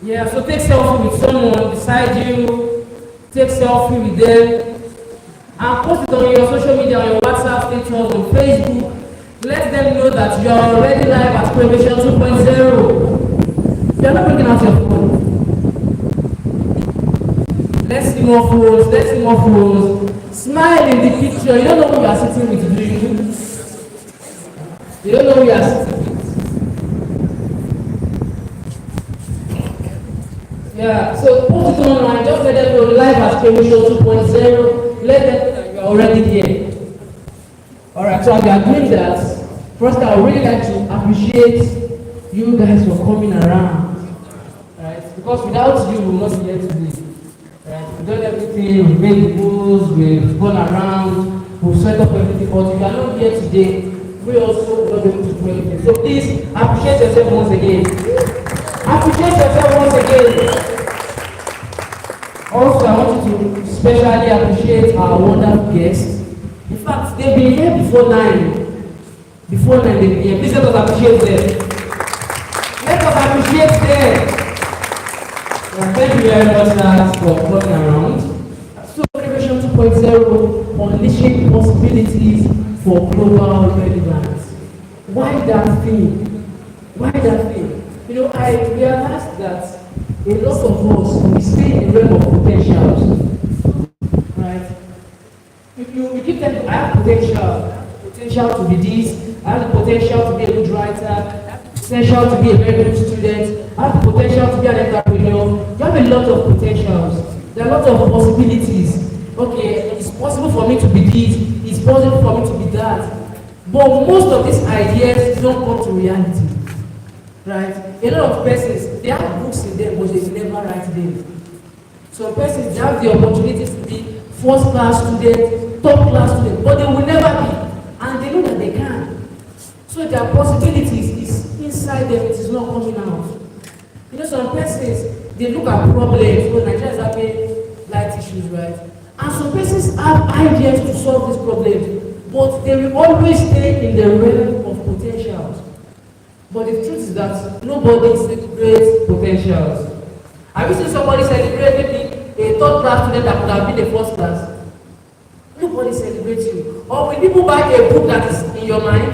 Yeah, so take selfie with someone beside you, take selfie with them, and post it on your social media, on your WhatsApp status, on Facebook. Let them know that you are already live at Prohibition 2.0. You are not bringing out your phone. Let's see more phones, let's see more phones. Smile in the picture. You don't know who you are sitting with, do you? You don't know who you are sitting with. Yeah, so post it online, just let them know live at Prohibition 2.0. Let them know that you are already here. Alright, so as you are doing that, first I would really like to appreciate you guys for coming around. Right? Because without you, we will not be here today. Right? We've done everything, we've made the moves, we've gone around, we've set up everything, but if you are not here today, we also will not be able to do anything. So please appreciate yourself once again. Appreciate yourself once again. Also, I want you to especially appreciate our wonderful guests. In fact, they've been here before 9. Before 9 they've been here. Please let us appreciate them. Let us appreciate them. Thank you very much, guys, for coming around. So, Innovation 2.0, unleashing possibilities for global relevance. Why that thing? Why that thing? You know, I realized that a lot of us, we stay in the realm of potentials. Right? You keep telling, I have potential to be this, I have the potential to be a good writer, I have the potential to be a very good student, I have the potential to be an entrepreneur. You have a lot of potentials. There are a lot of possibilities. Okay, it's possible for me to be this, it's possible for me to be that. But most of these ideas don't come to reality. Right? A lot of persons, they have books in them, but they never write them. Some persons, they have the opportunities to be first-class students, top-class students, but they will never be. And they know that they can. So their possibilities is inside them, it is not coming out. You know, some persons, they look at problems, because Nigeria is having light issues, right? And some persons have ideas to solve these problems, but they will always stay in the realm of potentials. But the truth is that nobody celebrates potentials. Have you seen somebody celebrate maybe a third-class student that could have been a first class? Nobody celebrates you. Or will people buy a book that is in your mind?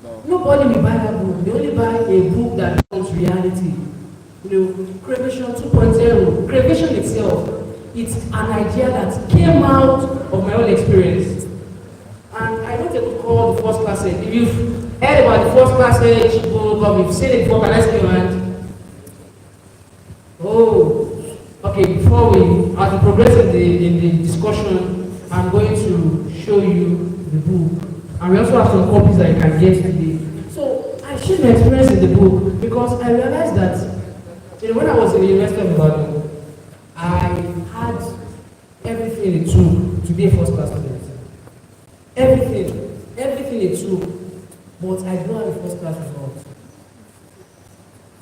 No. Nobody will buy that book. They only buy a book that becomes reality. You know, Creation 2.0, creation itself, it's an idea that came out of my own experience. And I don't take to call the first class age. If you've heard about the first class age book, or you've seen it before, can I see your hand? Oh, okay, before we, as we progress in the discussion, I'm going to show you the book. And we also have some copies that you can get today. So, I shared my experience in the book because I realized that, you know, when I was in the University of Ibadan, I had everything it took to be a first-class student. Everything it took, but I don't have a first-class result.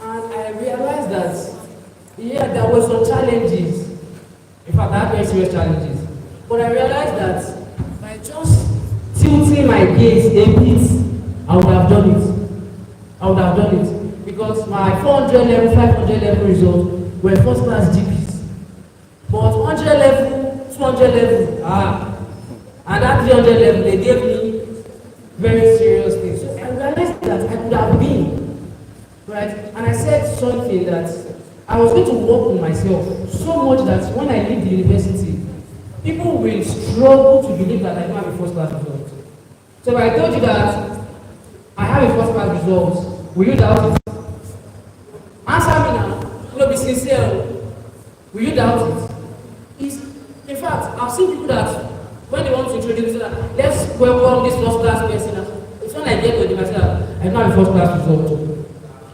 And I realized that, yeah, there were some challenges. In fact, I had very serious challenges. But I realized that by just tilting my gaze a bit, I would have done it. Because my 400 level, 500 level results were first-class GPs. But 100 level, 200 level, and that 300 level, they gave me very serious things. So I realized that I could have been, right? And I said something that I was going to work on myself so much that when I leave the university, people will struggle to believe that I don't have a first-class result. So if I told you that I have a first-class result, will you doubt it? Answer me now. No, be sincere. Will you doubt it? In fact, I've seen people that when they want to introduce that, let's welcome this first-class person. It's when I get to the university, I don't have a first-class result.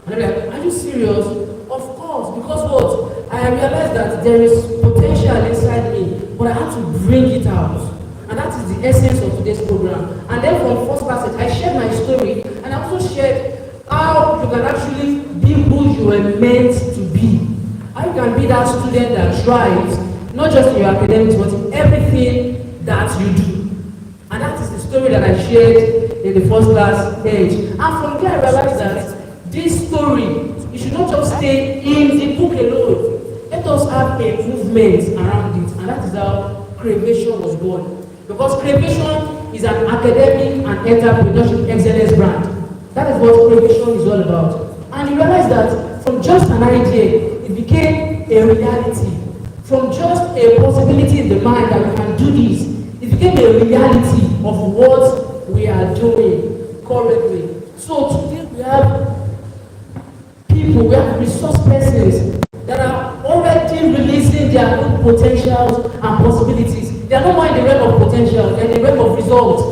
And I'm like, are you serious? Of course, because what? I realized that there is potential inside me, but I have to bring it out. And that is the essence of today's program. And then from first class, I shared my story, and I also shared how you can actually be who you were meant to be. How you can be that student that thrives, not just in your academics, but in everything that you do. And that is the story that I shared in the first class age. And from there, I realized that this story, it should not just stay in just have a movement around it, and that is how Cremation was born. Because Cremation is an academic and entrepreneurship excellence brand. That is what Cremation is all about. And you realize that from just an idea, it became a reality. From just a possibility in the mind that we can do this, it became a reality of what we are doing currently. So today we have people, we have resource persons that are already releasing their own potentials and possibilities. They are no more in the realm of potential, they are in the realm of results.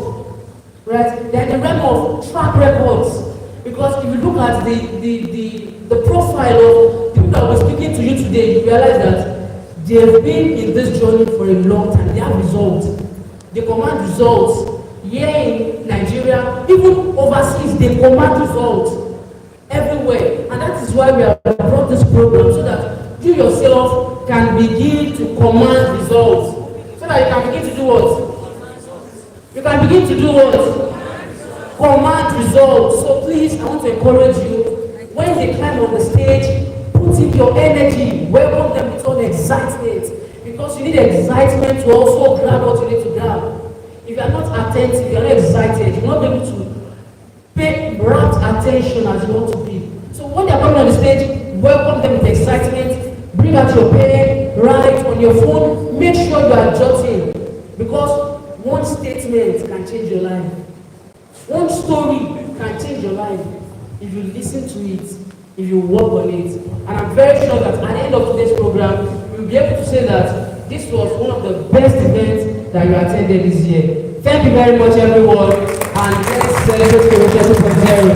Right? They are in the realm of track records. Because if you look at the profile of people that we're speaking to you today, you realize that they have been in this journey for a long time. They have results. They command results. Here in Nigeria, even overseas, they command results everywhere. And that is why we have brought this program, so that you yourself can begin to command results. So that you can begin to do what? You can begin to do what? Command results. So please, I want to encourage you, when they climb on the stage, put in your energy, welcome them with all excitement, because you need excitement to also grab what you need to grab. If you are not attentive, you are not excited, you will not be able to pay rapt attention as you want to be. So when they are coming on the stage, welcome them with excitement, bring out your pen, write on your phone, make sure you are jotting, because one statement can change your life. One story can change your life if you listen to it, if you work on it. And I'm very sure that at the end of today's program, you'll be able to say that this was one of the best events that you attended this year. Thank you very much, everyone, and let's celebrate Cremation 2.0.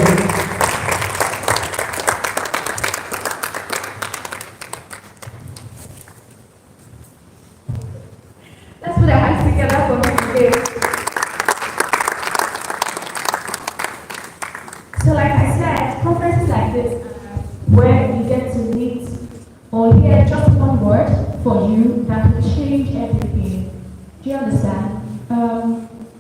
Let's put our hands together for me today. So like I said, conferences like this where you get to meet or hear just one word for you that will change everything. Do you understand?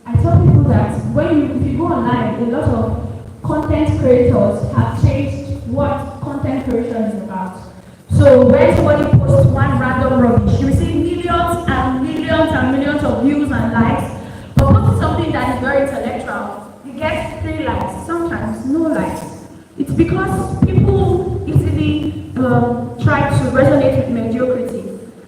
I tell people that if you go online, a lot of content creators have changed what content creation is about. So when somebody posts one random rubbish, you receive millions and millions and millions of views and likes. But post something that is very intellectual, you get 3 likes, sometimes no likes. It's because people easily try to resonate with mediocrity.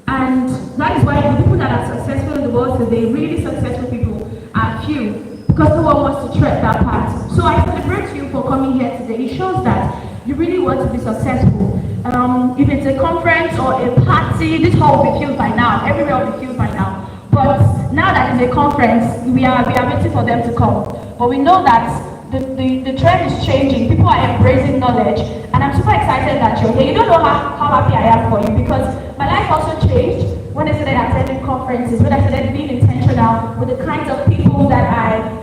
And that is why the people that are successful in the world today, really successful people, are few, because no one wants to tread that path. So I celebrate you for coming here today. It shows that you really want to be successful. If it's a conference or a party, this hall will be filled by now. Everywhere will be filled by now. But now that it's a conference, we are waiting for them to come. But we know that the trend is changing. People are embracing knowledge, and I'm super excited that you're here. You don't know how happy I am for you, because my life also changed when I started attending conferences, when I started being intentional with the kinds of people that I,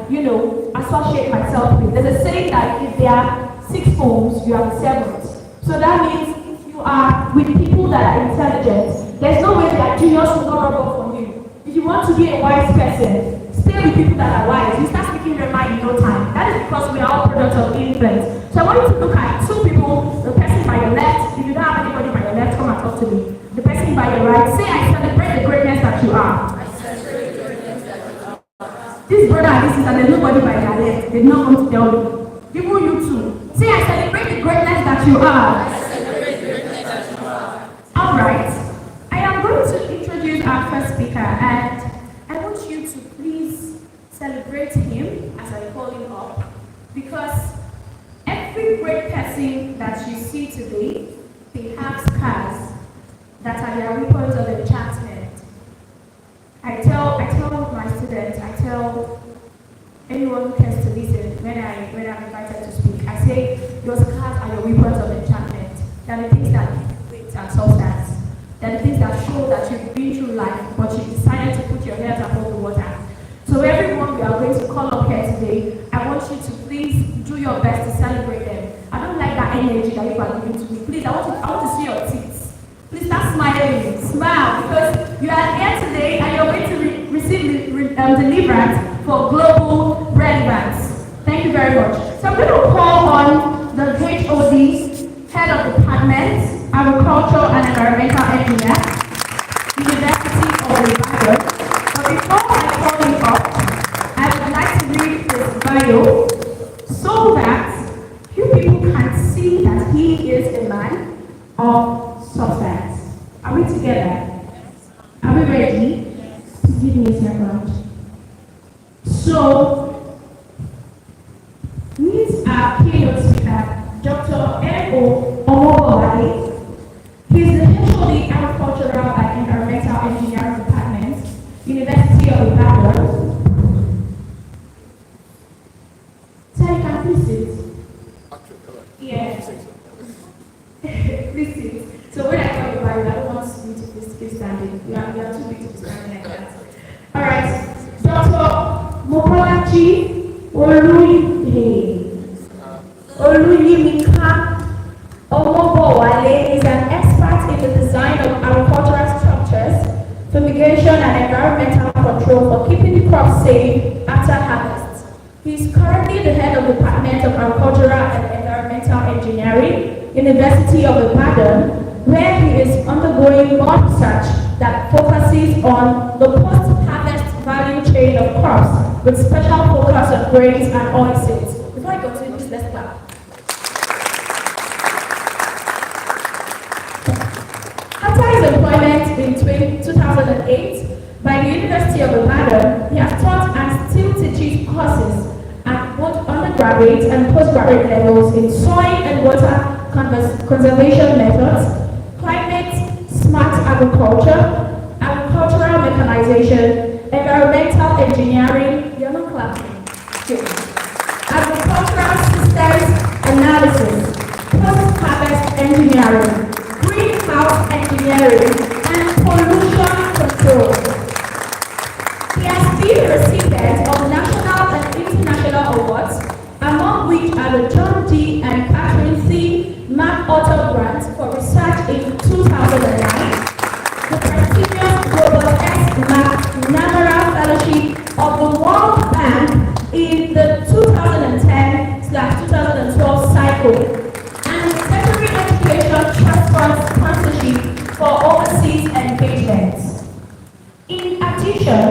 associate myself with. There's a saying that if there are 6 spoons, you have 7. So that means if you are with people that are intelligent, there's no way that genius will not rub off on you. If you want to be a wise person, stay with people that are wise. You start speaking your mind in no time. That is because we are all products of influence. So I want you to look at 2 people, the person by your left. If you don't have anybody by your left, come and talk to me. The person by your right, say, I celebrate the greatness that you are. This brother and this sister, there's nobody by their left. They're not going to tell you. Even you too. Say, I celebrate the greatness that you are. All right. I am going to introduce our first speaker, and I want you to please celebrate him as I call him up, because every great person that you see today, they have scars that are their weapons of enchantment. I tell my students, I tell anyone who cares to listen when I'm invited to speak, I say your scars are your weapons of enchantment. They are the things that give weight and substance. They are the things that show that you've been through life, but you decided to put your head above the water. So everyone we are going to call up here today, I want you to please do your best to celebrate them. I don't like that energy that you are giving to me. Please, I want to see your teeth. Please start smiling. Smile, because you are here today and you're going to receive deliverance for global relevance. Thank you very much. So I'm going to call on the HOD, head of department. I agricultural and environmental engineer, University of Ibadan. But before I call him up, I would like to read his bio so that you people can see that he is a man of substance. Are we together? Are we ready? Please give me a second. So, meet our keynote speaker, Dr. M.O. Omobowale. He is the HOD Agricultural and Environmental Engineering Department, University of Ibadan. Sir, you can please sit. Yes. Please sit. So when I call you Barry, I don't want you to please keep standing. You are too big to be standing like that. All right. Dr. Mopolachi Oluyimika Omobowale is an expert in the design of agricultural structures, fumigation and environmental control for keeping crops safe after harvest. He is currently the head of the Department of Agricultural and Environmental Engineering, University of Ibadan, where he is undergoing more research that focuses on the post-harvest value chain of crops, with special focus on grains and oilseeds. Before I continue, please let's clap. After his employment in 2008 by the University of Ibadan, he has taught and still teaches courses at both undergraduate and postgraduate levels in soil and water conservation methods, climate smart agriculture, agricultural mechanization, environmental engineering, agricultural systems analysis, post-harvest engineering, greenhouse engineering, and pollution control. He has been a recipient of national and international awards, among which are the John D. and Catherine C. MacArthur Grant for research in 2009, the prestigious Robert S. McNamara Fellowship of the World Bank in the 2010/2012 cycle, and the Secondary Education Trust Fund sponsorship for overseas engagements. In addition,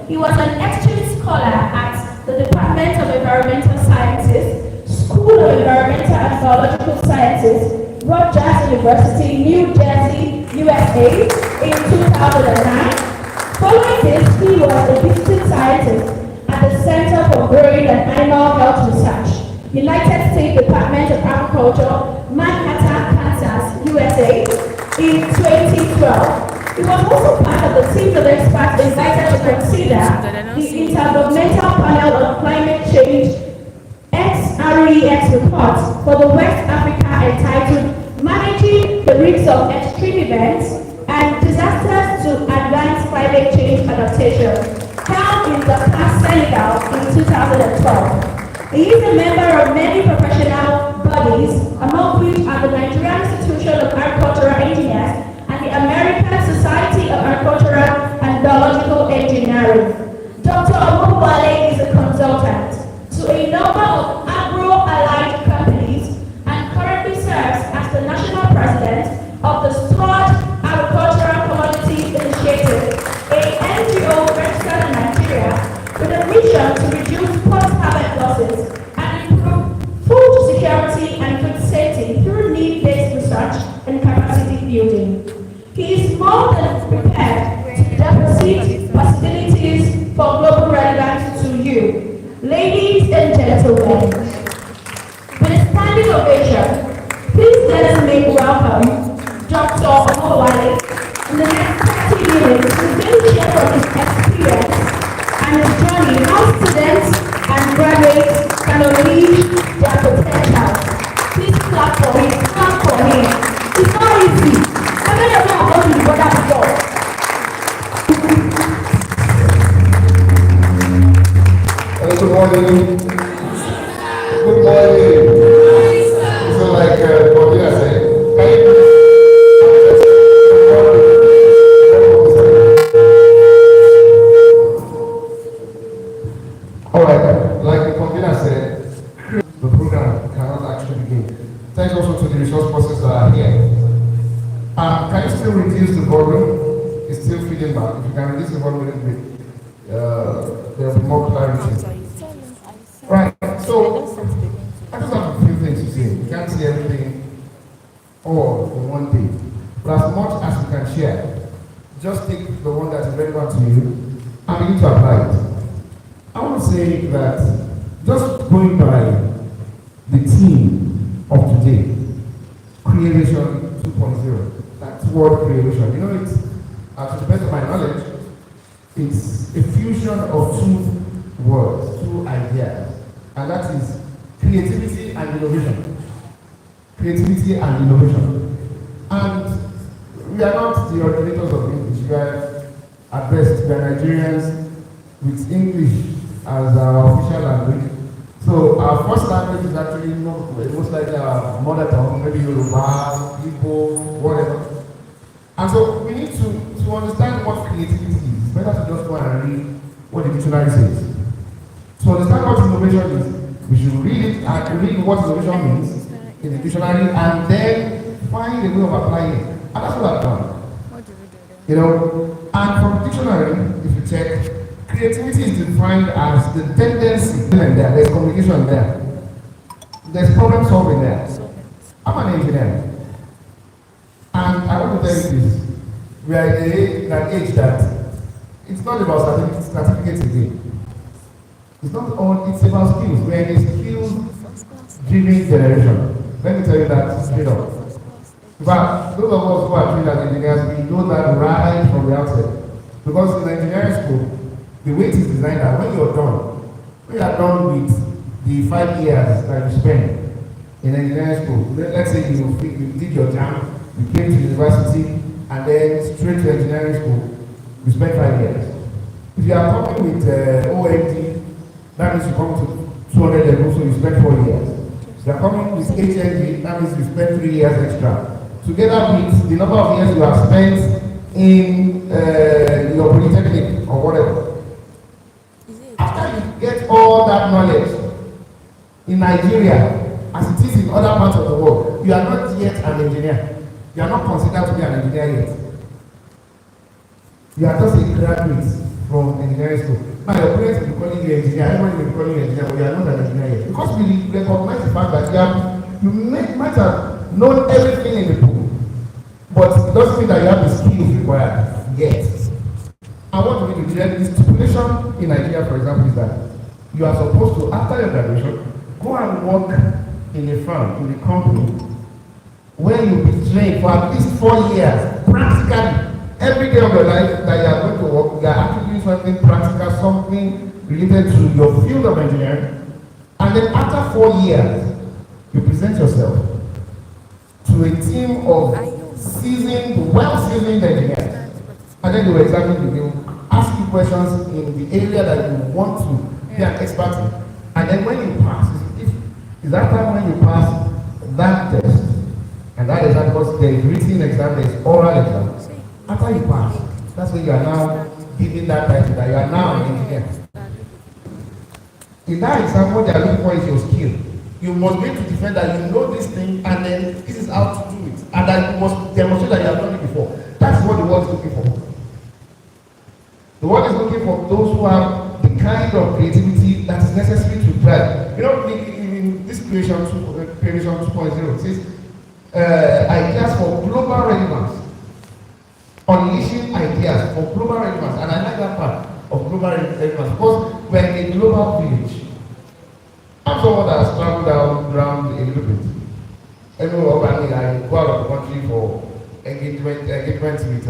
he was an exchange scholar at the Department of Environmental Sciences, School of Environmental and Biological Sciences, Rutgers University, New Jersey, USA, in 2009. Following this, he was a visiting scientist at the Center for Grain and Animal Health Research, United States Department of Agriculture, Manhattan, Kansas, USA, in 2012. He was also part of the team of experts invited to consider the Intergovernmental Panel on Climate Change XREX report for the West Africa entitled Managing the Risks of Extreme Events and Disasters to Advance Climate Change Adaptation, held in Dakar, Senegal in 2012. He is a member of many professional bodies, among which are the Nigerian Institution of Agricultural Engineers and the American Society of Agricultural and Biological Engineering. Dr. Omobowale is a consultant to a number of agro-allied companies and currently serves as the national president of the Stored Agricultural Commodities Initiative, a NGO registered in Nigeria with a mission to reduce post-harvest losses and improve food security and food safety through need-based research and capacity building. He is more than prepared to deposit possibilities for global relevance to you. Ladies and gentlemen, with a standing ovation, please let us make welcome Dr. Omobowale. In the next 30 minutes, he's going to share from his experience and his journey how students and graduates can unleash their potential. Please clap for him, clap for him. It's not easy. How many of you have gone to the border before? Good morning. Good morning. So like Bobina said, alright, like Bobina said, the program cannot actually begin. Thanks also to the resource persons that are here. So, like Bobina said, the program cannot actually begin. Thanks also to the resource persons that are here. So, like Bobina said, the program cannot actually begin. Thanks also to the resource persons that are here. So, like Bobina said, the program cannot actually begin. Thanks also to the resource persons that are here. Can you still reduce the volume? It's still feeding back. If you can reduce the volume a little bit, there'll be more clarity. Right, so I just have a few things to say. You can't see everything all in one day. But as much as you can share, just take the one that is relevant to you and begin to apply it. I want to say that just going by the theme of today, creation 2.0, that's word creation. You know, it's, to the best of my knowledge, it's a fusion of two words, two ideas, and that is creativity and innovation. Creativity and innovation. And we are not the originators of English. We are, at best, we are Nigerians with English as our official language. So our first language is actually most likely our mother tongue, maybe Yoruba, Igbo, whatever. And so we need to understand what creativity is. It's better to just go and read what the dictionary says. To understand what innovation is, we should read it and read what innovation means in the dictionary and then find a way of applying it. And that's what I've done. You know, and from the dictionary, if you check, creativity is defined as the tendency, there's communication there, there's problem solving there. I'm an engineer, and I want to tell you this: we are in an age that it's not about certificates again. It's not all; it's about skills. We are in a skills-driven generation. Let me tell you that straight up. But those of us who are trained as engineers, we know that right from the outset, because in engineering school, the way it is designed that when you are done with the 5 years that you spend in engineering school, let's say you did your jam, you came to university, and then straight to engineering school, you spend 5 years. If you are coming with OMD, that means you come to 200 level, so you spend 4 years. If you are coming with HND, that means you spend 3 years extra. Together with the number of years you have spent in your polytechnic or whatever. After you get all that knowledge in Nigeria, as it is in other parts of the world, you are not yet an engineer. You are not considered to be an engineer yet. You are just a graduate from engineering school. Now your parents will be calling you engineer, everybody will be calling you engineer, but you are not an engineer yet. Because we recognize the fact that you might have known everything in the book, but it doesn't mean that you have the skills required yet. And what we do, the stipulation in Nigeria, for example, is that you are supposed to, after your graduation, go and work in a firm, in a company, where you'll be trained for at least 4 years, practically. Every day of your life that you are going to work, you are actually doing something practical, something related to your field of engineering. And then after 4 years, you present yourself to a team of seasoned, well-seasoned engineers. And then they will examine you, they will ask you questions in the area that you want to be an expert in. And then when you pass, is that time when you pass that test, and that exam, because there is written exam, there is oral exam. After you pass, that's when you are now giving that title, that you are now an engineer. In that exam, what they are looking for is your skill. You must be able to defend that you know this thing, and then this is how to do it. And that you must demonstrate that you have done it before. That's what the world is looking for. The world is looking for those who have the kind of creativity that is necessary to thrive. You know, in this creation 2.0, it says ideas for global relevance. Unleashing ideas for global relevance. And I like that part of global relevance because we're in a global village. I'm someone that has traveled around a little bit. I go out of the country for engagement with